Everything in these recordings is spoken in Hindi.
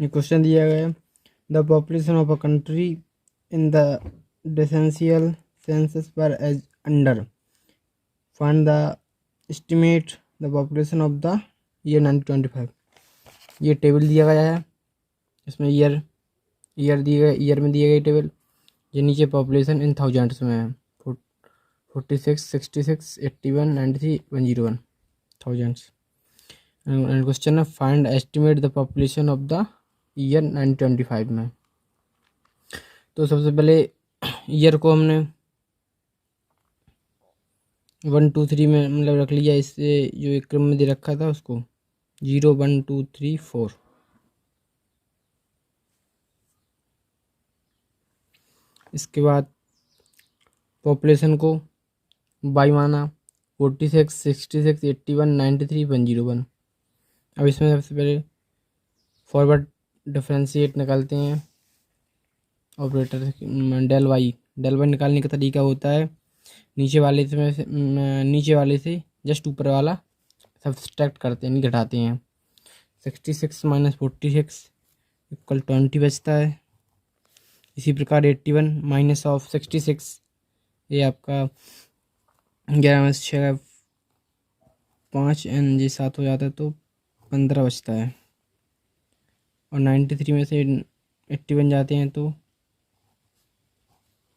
ये क्वेश्चन दिया गया है, the population of a country in the decennial census पर as under, find the estimate the population of the year 1925। ये टेबल दिया गया है, इसमें ईयर दिए गए, ईयर में दिए गए टेबल। ये नीचे पॉपुलेशन इन थाउजेंड्स में है, 46, 66, 81, 93, 101 थाउजेंड्स। एंड क्वेश्चन है find estimate the population of the year 1925 में। तो सबसे पहले ईयर को हमने 1 2 3 में मतलब रख लिया, इससे जो एक क्रम में दे रखा था उसको 0 1 2 3 4। इसके बाद पॉपुलेशन को बाई माना, 46, 66, 81, 93, 101। अब इसमें सबसे पहले फॉरवर्ड डिफरेंशिएट निकालते हैं ऑपरेटर। डेल वाई निकालने का तरीका होता है नीचे वाले से जस्ट ऊपर वाला सब्सट्रैक्ट करते हैं, घटाते हैं। 66 माइनस 46 इक्वल 20 बचता है। इसी प्रकार 81 माइनस ऑफ 66, ये आपका 11 में से 6 5 एन जी 7 हो जाता है तो 15 बचता है। और 93 में से 81 जाते हैं तो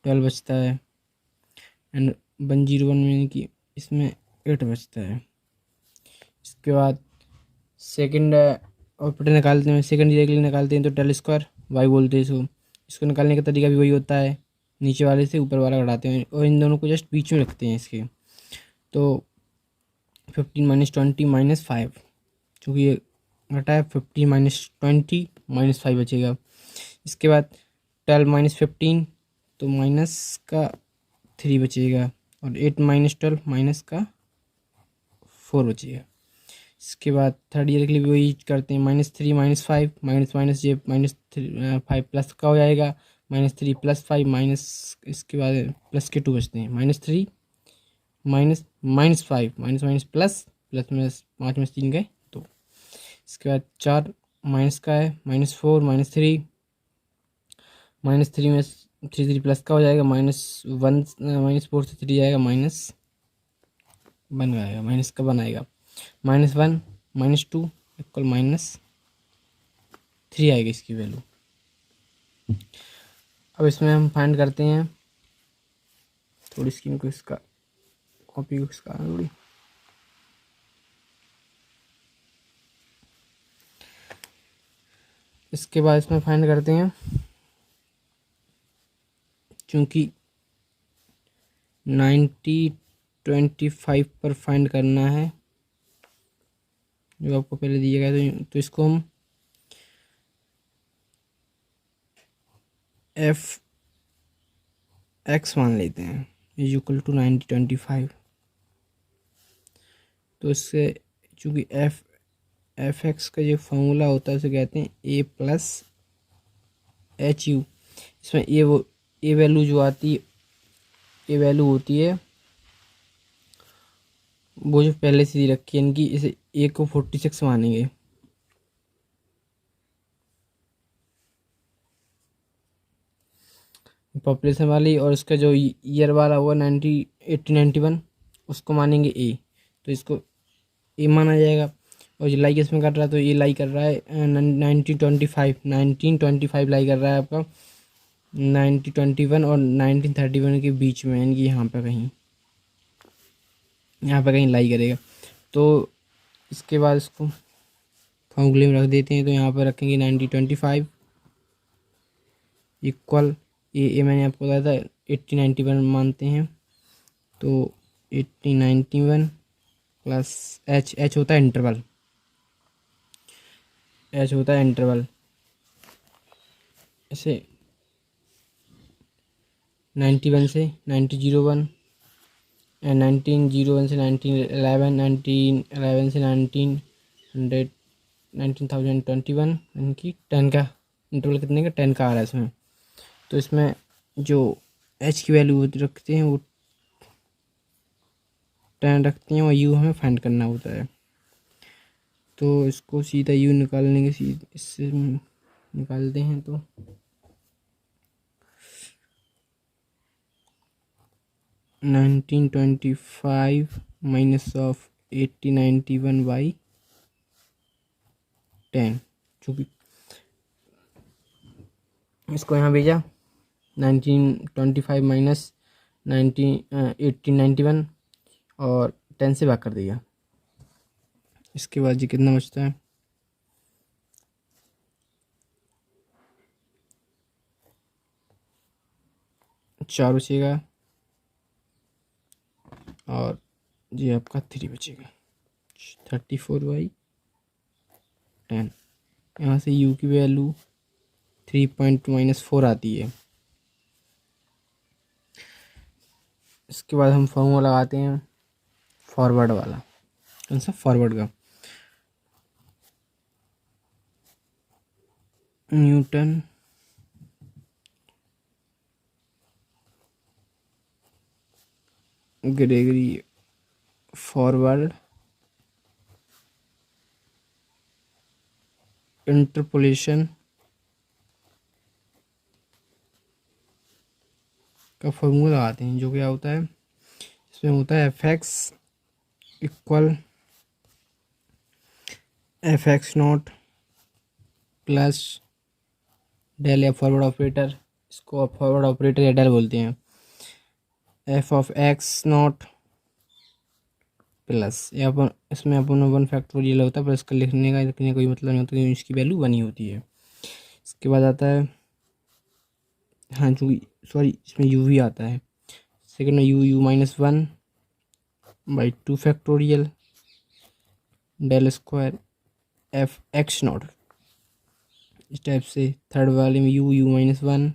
12 बचता है। एंड 101 में कि इसमें 8 बचता है। इसके बाद सेकंड ऑपरेटर निकालते हैं, सेकंड ईयर के लिए निकालते हैं तो डेल स्क्वायर वाई बोलते हैं इसको निकालने का तरीका भी वही होता है, नीचे वाले से ऊपर वाला घटाते हैं और इन दोनों को जस्ट बीच में रखते हैं इसके। तो 15 माइनस 20 माइनस 5, चूँकि ये घटा है 15 माइनस 20 माइनस 5 बचेगा। इसके बाद 12 माइनस 15 तो माइनस का 3 बचेगा और 8 माइनस 12 माइनस का 4 बचेगा। इसके बाद थर्ड ईयर के लिए भी वही करते हैं, -3 -5 माइनस ये -5 प्लस का हो जाएगा, -3 + 5 माइनस, इसके बाद प्लस के 2 बचते हैं, -3 माइनस -5 माइनस प्लस प्लस में 5 में 3 गए 2। इसके बाद 4 माइनस का है, -4 -3 में 3 प्लस का हो जाएगा, -4 से 3 जाएगा, माइनस बन जाएगा, माइनस का बनाएगा, -1 -2 इक्वल -3 आएगी इसकी वैल्यू। अब इसमें हम फाइंड करते हैं, थोड़ी स्कीम को इसका कॉपी को इसका थोड़ी, इसके बाद इसमें फाइंड करते हैं, चूँकि 90-25 पर फाइंड करना है जो आपको पहले दिया गया, तो इसको हम f(x) मान लेते हैं इक्वल टू 90-25। तो इससे चूँकि f(x) का जो फॉर्मूला होता है उसे कहते हैं a + HU। इसमें ए वैल्यू जो आती है, ए वैल्यू होती है वो जो पहले से ही रखी है, इनकी इसे ए को 46 मानेंगे। पॉपुलेशन वाली, और इसका जो ईयर वाला हुआ 80-91 उसको मानेंगे ए, तो इसको ए माना जाएगा। और ये लाई किसमें कर रहा है, तो ये लाई कर रहा है 1925 लाई कर रहा है आपका 1921 और 1931 के बीच में, यानी कि यहाँ पे कहीं लाई करेगा। तो इसके बाद इसको फॉर्मूले में रख देते हैं, तो यहाँ पर रखेंगे 90-25 इक्वल ए मैंने आपको बताया था 80-91 मानते हैं, तो 80-91 प्लस एच होता है इंटरवल, ऐसे 91 से 1901 एंड 1901 से 1911 1911 से 19,021, यानी कि 10 का इंटरवल कितने का, 10 का आ रहा है इसमें। तो इसमें जो एच की वैल्यू रखते हैं वो 10 रखते हैं और यू हमें फाइंड करना होता है। तो इसको सीधा यू निकालने के इससे निकालते हैं तो 1925 माइनस ऑफ 8091/10, चूँकि इसको यहाँ भेजा 1925 माइनस 1891 और 10 से भाग कर दिया। इसके बाद जी कितना बचता है, चार बचेगा और जी आपका 3 बचेगा, 34/10। यहाँ से u की वैल्यू 3.-4 आती है। इसके बाद हम फॉर्मूला लगाते हैं फॉरवर्ड वाला। कौन सा? फॉरवर्ड का। न्यूटन ग्रेगरी फॉरवर्ड इंटरपोलेशन का फॉर्मूला लगाते हैं, जो क्या होता है, इसमें होता है fx equal fx0 plus del या फॉरवर्ड ऑपरेटर, इसको फॉरवर्ड ऑपरेटर या डेल बोलते हैं, f(x0) प्लस या अपन इसमें अपन 1 फैक्टोरियल होता है, पर इसका लिखने का कोई मतलब नहीं होता क्योंकि इसकी वैल्यू 1 ही होती है। इसके बाद आता है, हाँ जो सॉरी इसमें u भी आता है, सेकेंड में u-1/2 factorial del square f(x0), इस टाइप से। थर्ड वाले में u-1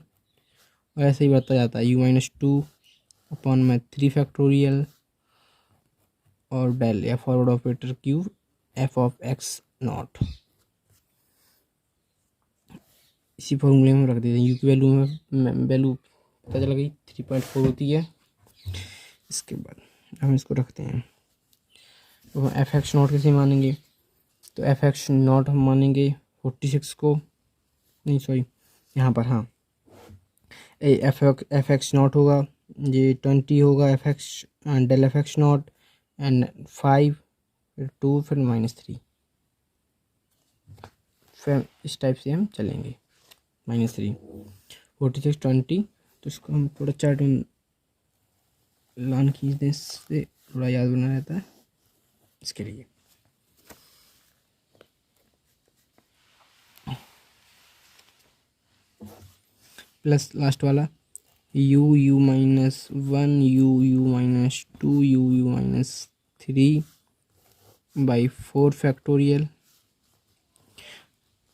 और ऐसे ही बढ़ता जाता है, u-2/3 फैक्टोरियल और डेल या फॉरवर्ड ऑपरेटर क्यूब f(x0). इसी फॉर्मूले में रख देते हैं। u की वैल्यू पता चल गई 3.4 होती है। इसके बाद हम इसको रखते हैं, तो f(x0) कैसे मानेंगे, तो f(x0) हम मानेंगे 46 को, नहीं सॉरी यहाँ पर, हाँ f(x0) होगा ये 20 होगा, डेल f(x0) एंड 5 फिर 2 फिर -3, फिर इस टाइप से हम चलेंगे। -3 46 20, तो इसको हम थोड़ा चार्ट में लान खींचने से थोड़ा याद बना रहता है इसके लिए। प्लस लास्ट वाला u-1 u-2 u-3/4 factorial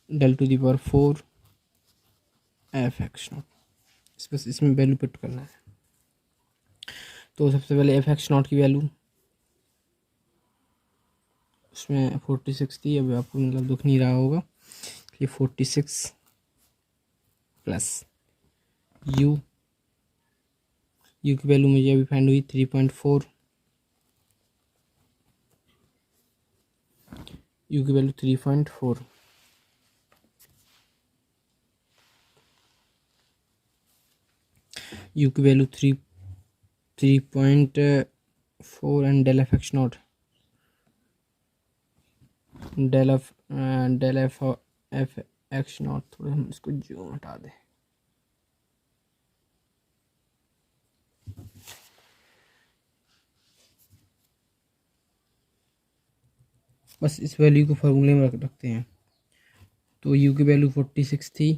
del to the power 4 f(x0). बस इसमें वैल्यू पुट करना है। तो सबसे पहले f(x0) की वैल्यू उसमें 46 थी, अभी आपको मतलब दुख नहीं रहा होगा, ये 46 प्लस u की वैल्यू मुझे अभी फाइंड हुई 3.4, u की वैल्यू 3.4, u की value 3.4 and del f(x0) del f(x0), थोड़ा हम इसको जो हटा दें, बस इस वैल्यू को फॉर्मूले में रखते हैं। तो u की वैल्यू 46 थी,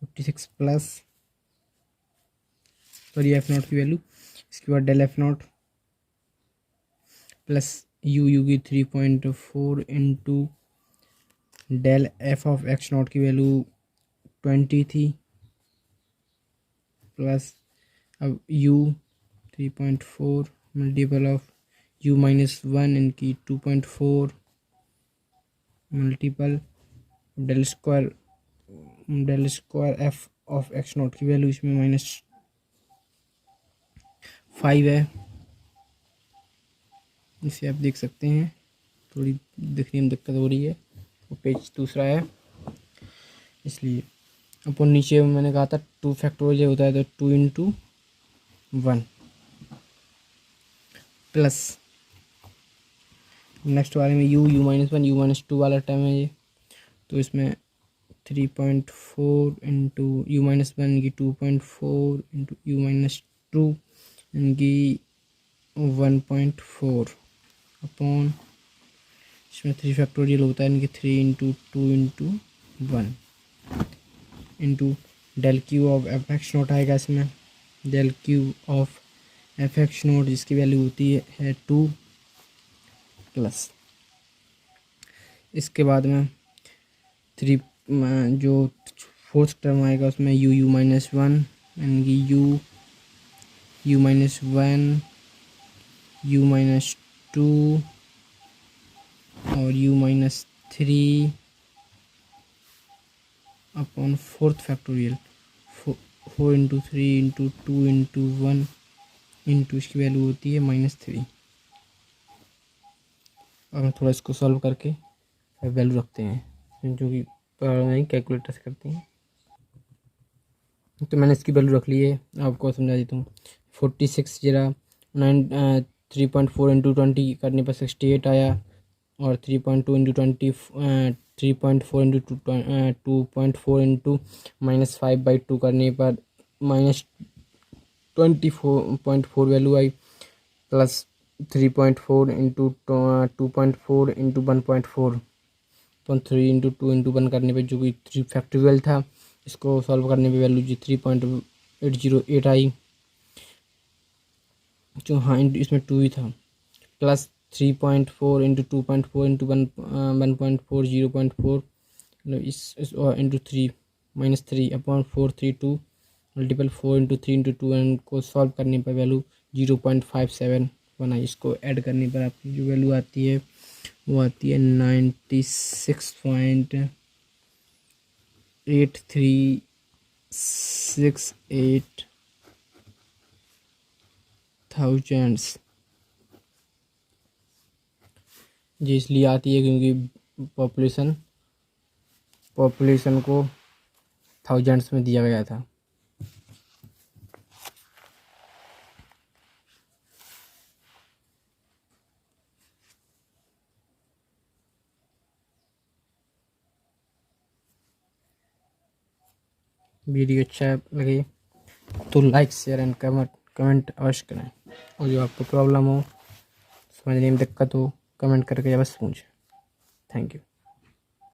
46 प्लस सॉरी f(0) की वैल्यू, इसके बाद डेल f(0) प्लस u की 3.4 इंटू डेल f(x0) की वैल्यू 20 थी, प्लस अब u 3.4 मल्टीपल ऑफ u-1 इनकी 2.4 मल्टीपल डेल स्क्वायर f(x0) की वैल्यू इसमें -5 है, इसे आप देख सकते हैं, थोड़ी दिखने में दिक्कत हो रही है, वो पेज दूसरा है इसलिए। अपन नीचे मैंने कहा था 2 फैक्टोरियल होता है, तो 2 इंटू 1 प्लस नेक्स्ट वाले में यू माइनस 1 यू माइनस 2 वाला टर्म है ये, तो इसमें 3.4 इंटू यू माइनस 1 इनकी 2.4 इंटू यू माइनस 2 इनकी 1.4 अपॉन इसमें 3 फैक्टोरियल होता है इनकी 3 into 2 into 1 into del cube of f x naught आएगा इसमें, del cube of f x naught जिसकी वैल्यू होती है 2 प्लस इसके बाद में 3 जो फोर्थ टर्म आएगा उसमें यू माइनस 1 यानी यू माइनस 1 यू माइनस 2 और you minus 3 upon fourth factorial 4 into 3 into 2 into 1 into इसकी वैल्यू होती है -3। और हम थोड़ा इसको सॉल्व करके वैल्यू रखते हैं जो कि कैलकुलेटर से करते हैं। तो मैंने इसकी वैल्यू रख ली है, आपको समझा देता हूँ। 46 जरा 3.4 इंटू 20 करने पर 68 आया, और 3.2 इंटू 20 3.4 इंटू 2.4 इंटू -5/2 करने पर -24.4 वैल्यू आई, plus 3.4 into 2.4 into 1.4 3 into 2 into 1 करने पे जो कि 3 फैक्टोरियल था, इसको सॉल्व करने पे वैल्यू जी 3.808 आई, जो हाँ इसमें 2 ही था, प्लस 3.4 इंटू 2.4 इंटू 1.4 0.4 इस into 3 -3 upon 432 multiple 4 into 3 into 2 n को सॉल्व करने पर वैल्यू 0.57 बना। इसको ऐड करने पर आपकी जो वैल्यू आती है वो आती है 96.8368 थाउजेंड्स। जी इसलिए आती है क्योंकि पॉपुलेशन को थाउजेंड्स में दिया गया था। वीडियो अच्छा लगे तो लाइक शेयर एंड कमेंट अवश्य करें, और जो आपको प्रॉब्लम हो समझने में दिक्कत हो कमेंट करके बस पूछें। Thank you.